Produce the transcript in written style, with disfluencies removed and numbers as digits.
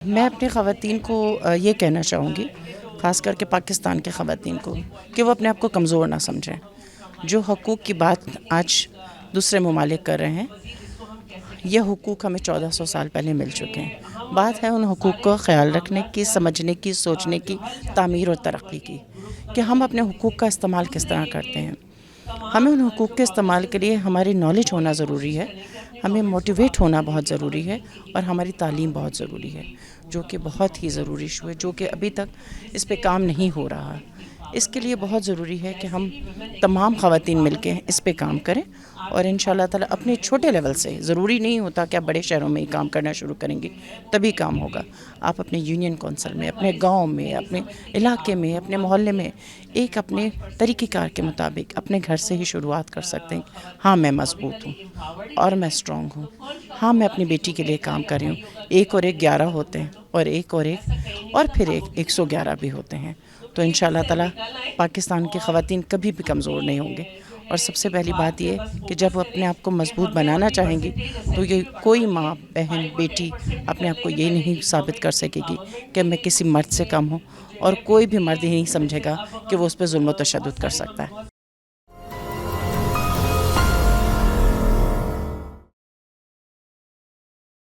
मैं अपनी ख़वातीन को ये कहना चाहूँगी, ख़ास करके पाकिस्तान के ख़वातीन को, कि वो अपने आप को कमज़ोर ना समझें। जो हकूक़ की बात आज दूसरे ममालिक कर रहे हैं, ये हुकूक हमें 1400 साल पहले मिल चुके हैं। बात है उन हुकूक को ख़याल रखने की, समझने की, सोचने की, तामीर और तरक्की की, कि हम अपने हुकूक का इस्तेमाल किस तरह करते हैं। हमें उन हुकूक के इस्तेमाल के लिए हमारी नॉलेज होना ज़रूरी है, हमें मोटिवेट होना बहुत ज़रूरी है, और हमारी तालीम बहुत ज़रूरी है, जो कि बहुत ही ज़रूरी इशू है, जो कि अभी तक इस पे काम नहीं हो रहा। इसके लिए बहुत ज़रूरी है कि हम तमाम ख़वातीन मिल के इस पे काम करें, और इंशाअल्लाह ताला अपने छोटे लेवल से, ज़रूरी नहीं होता कि आप बड़े शहरों में ही काम करना शुरू करेंगे तभी काम होगा। आप अपने यूनियन कौंसिल में, अपने गांव में, अपने इलाके में, अपने मोहल्ले में एक अपने तरीक़ेकार के मुताबिक अपने घर से ही शुरुआत कर सकते हैं। हाँ, मैं मज़बूत हूँ और मैं स्ट्रॉन्ग हूँ। हाँ, मैं अपनी बेटी के लिए काम कर रही हूँ। 1 और 1 11 होते हैं, और 1 और 1 और फिर 1 111 भी होते हैं। तो इंशाअल्लाह ताला पाकिस्तान की ख़वातीन कभी भी कमज़ोर नहीं होंगे। और सबसे पहली बात ये कि जब वो अपने आप को मज़बूत बनाना चाहेंगी, तो ये कोई माँ, बहन, बेटी अपने आप को ये नहीं साबित कर सकेगी कि मैं किसी मर्द से कम हूँ, और कोई भी मर्द ये नहीं समझेगा कि वो उस पे ज़ुल्म व तशद्दुद कर सकता है।